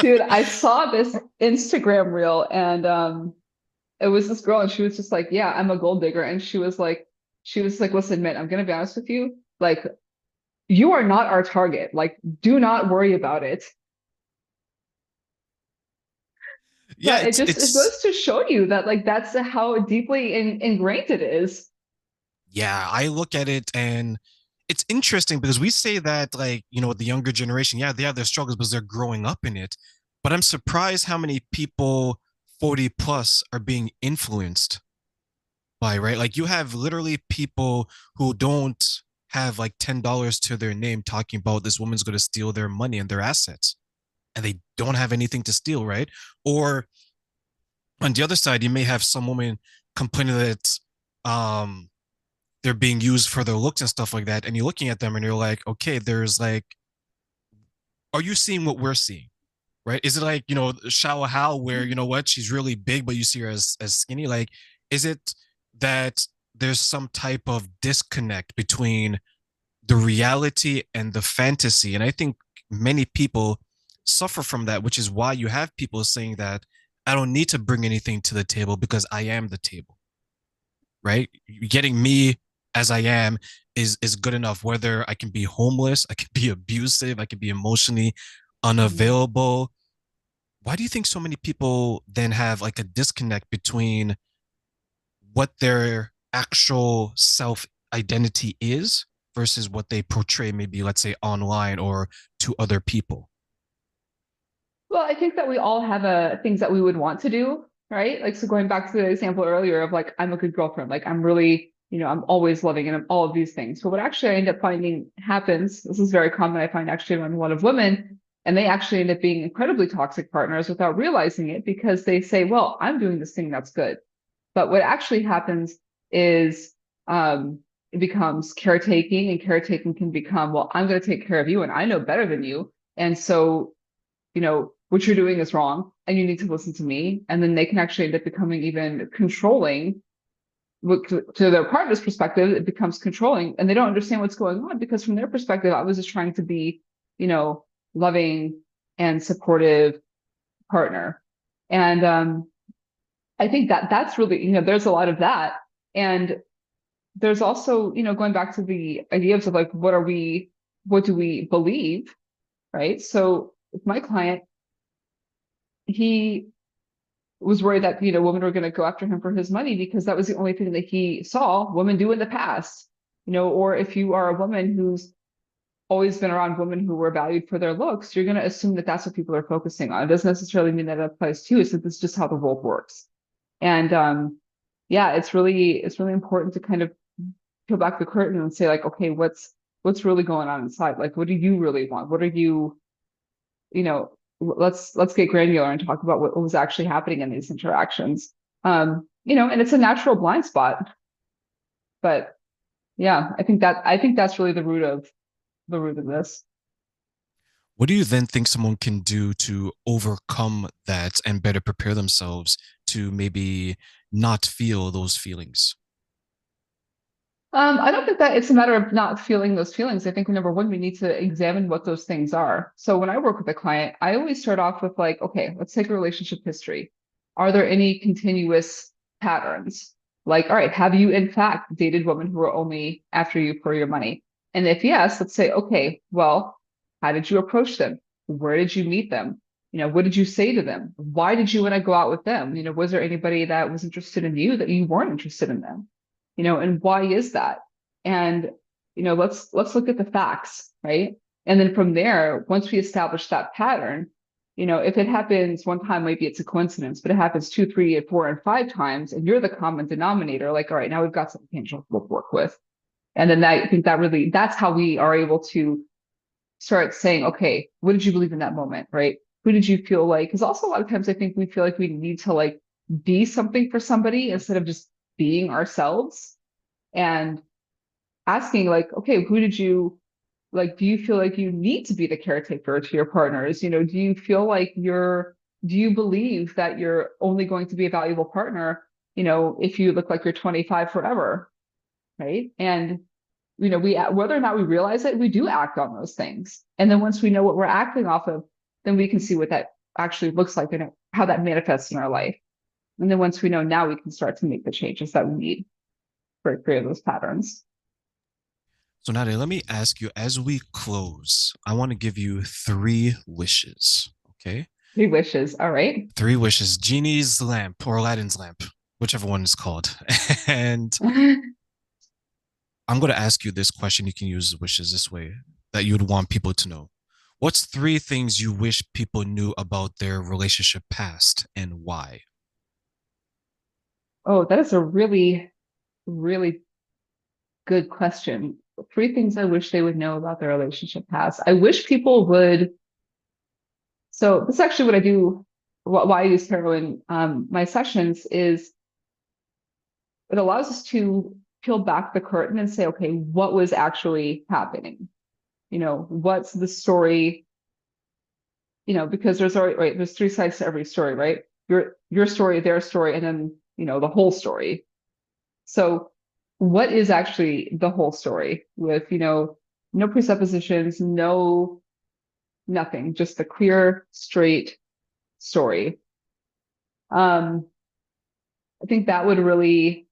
Dude, I saw this Instagram reel and it was this girl and she was just like, yeah, I'm a gold digger. And she was like, listen, man, I'm gonna be honest with you. Like, you are not our target. Like, do not worry about it. Yeah, But it it's goes to show you that like that's how deeply ingrained it is. yeah, I look at it and it's interesting because we say that like, the younger generation, yeah, they have their struggles because they're growing up in it. But I'm surprised how many people 40 plus are being influenced by, right? Like you have literally people who don't have like $10 to their name talking about this woman's going to steal their money and their assets and they don't have anything to steal, right? Or on the other side, you may have some woman complaining that um they're being used for their looks and stuff like that. And you're looking at them and you're like, okay, there's like, are you seeing what we're seeing? Right? Is it like, Shawa Hal, where, you know what, she's really big, but you see her as skinny? Like, is it that there's some type of disconnect between the reality and the fantasy. And I think many people suffer from that, which is why you have people saying that I don't need to bring anything to the table because I am the table, right? Getting me as I am is good enough. Whether I can be homeless, I can be abusive, I can be emotionally Mhm. unavailable. Why do you think so many people then have like a disconnect between what their actual self identity is versus what they portray, maybe, let's say, online or to other people? Well, I think that we all have things that we would want to do, right? Like, so going back to the example earlier of like, I'm a good girlfriend, like I'm really, I'm always loving and I'm all of these things. But what actually I end up finding happens, this is very common, I find actually when a lot of women, and they actually end up being incredibly toxic partners without realizing it because they say, well, I'm doing this thing that's good. But what actually happens is it becomes caretaking, and caretaking can become, well, I'm going to take care of you and I know better than you. And so what you're doing is wrong and you need to listen to me. And then they can actually end up becoming even controlling. To their partner's perspective, it becomes controlling and they don't understand what's going on because from their perspective, I was just trying to be, you know, loving and supportive partner. And I think that that's really, there's a lot of that. And there's also, going back to the ideas of like, what do we believe? Right. So with my client, he was worried that women were going to go after him for his money because that was the only thing that he saw women do in the past. Or if you are a woman who's always been around women who were valued for their looks, you're going to assume that that's what people are focusing on. It doesn't necessarily mean that it applies to you. It's that this is just how the world works. And yeah, it's really important to kind of peel back the curtain and say like, okay, what's really going on inside? Like, what do you really want? What are you you know, let's get granular and talk about what was actually happening in these interactions. And it's a natural blind spot, but yeah, I think that's really the root of this. What do you then think someone can do to overcome that and better prepare themselves to maybe not feel those feelings? I don't think that it's a matter of not feeling those feelings. I think number one, we need to examine what those things are. So when I work with a client, I always start off with like, okay, let's take a relationship history. Are there any continuous patterns? Like, all right, have you in fact dated women who are only after you for your money? And if yes, let's say, okay, well, how did you approach them? Where did you meet them? What did you say to them? Why did you want to go out with them? Was there anybody that was interested in you that you weren't interested in them? And why is that? And let's look at the facts, right? And then from there, once we establish that pattern, if it happens one time, maybe it's a coincidence, but it happens two, three, and four, and five times, and you're the common denominator, like, all right, now we've got something tangible to work with. And then I think that's how we are able to start saying, okay, what did you believe in that moment, right? Who did you feel like? Because also a lot of times I think we feel like we need to like be something for somebody instead of just being ourselves and asking like, okay, who did you like? Do you feel like you need to be the caretaker to your partners? Do you feel like do you believe that you're only going to be a valuable partner, if you look like you're 25 forever, right? And we whether or not we realize it, we do act on those things. And then once we know what we're acting off of, then we can see what that actually looks like and how that manifests in our life. And then once we know, now we can start to make the changes that we need for create those patterns. So, Nadia, let me ask you as we close, I want to give you three wishes. Okay. Three wishes. All right. Three wishes: Genie's lamp or Aladdin's lamp, whichever one is called. And I'm going to ask you this question. You can use wishes this way that you would want people to know. What's three things you wish people knew about their relationship past and why? Oh, that is a really, really good question. Three things I wish they would know about their relationship past. I wish people would. So this is actually what I do. Why I use tarot in my sessions is it allows us to peel back the curtain and say, okay, what was actually happening? What's the story? Because there's already right. There's three sides to every story, right? Your story, their story, and then the whole story. So what is actually the whole story with, No presuppositions, no nothing, just a clear, straight story. I think that would really,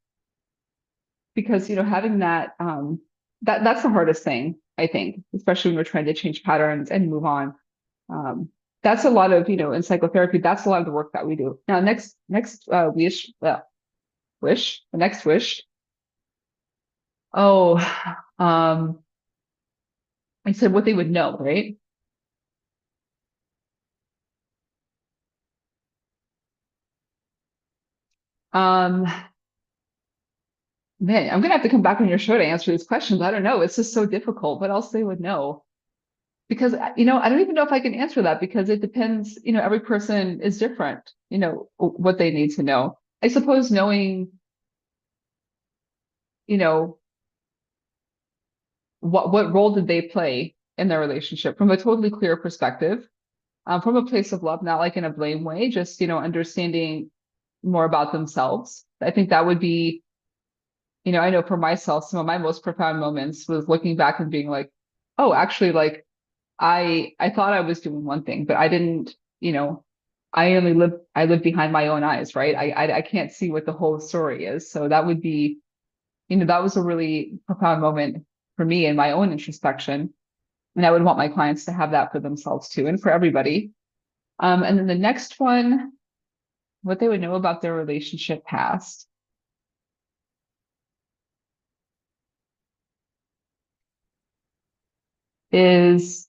because having that that's the hardest thing, I think, especially when we're trying to change patterns and move on. That's a lot of, in psychotherapy, that's a lot of the work that we do. Now, next wish, the next wish. Oh, I said what they would know, right? Um, Man, I'm gonna have to come back on your show to answer these questions. I don't know. It's just so difficult. What else they would know? Because I don't even know if I can answer that because it depends. Every person is different. What they need to know. I suppose knowing, you know, what role did they play in their relationship from a totally clear perspective, from a place of love, not like in a blame way, just understanding more about themselves. I think that would be, I know for myself, some of my most profound moments was looking back and being like, oh, actually, like I thought I was doing one thing, but I didn't, I live behind my own eyes, right? I can't see what the whole story is. So that would be, that was a really profound moment for me in my own introspection. And I would want my clients to have that for themselves too, and for everybody. And then the next one, what they would know about their relationship past is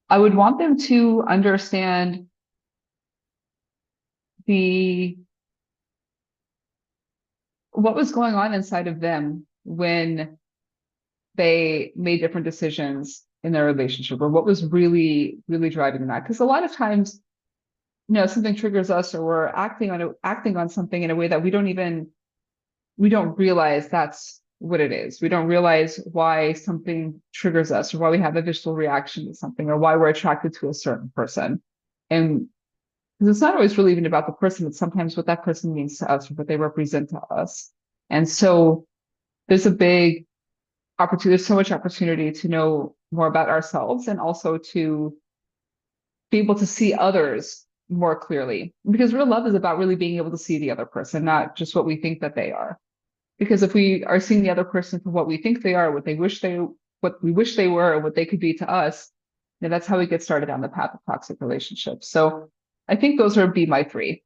I would want them to understand the what was going on inside of them when they made different decisions in their relationship, or what was really, really driving that. Because a lot of times, something triggers us, or we're acting on something in a way that we don't realize that's what it is. We don't realize why something triggers us, or why we have a visceral reaction to something, or why we're attracted to a certain person. And because it's not always really even about the person, it's sometimes what that person means to us, or what they represent to us. And so there's a big opportunity, there's so much opportunity to know more about ourselves, and also to be able to see others more clearly. Because real love is about really being able to see the other person, not just what we think that they are. Because if we are seeing the other person for what we think they are, what we wish they were, or what they could be to us, then that's how we get started on the path of toxic relationships. So I think those would be my three.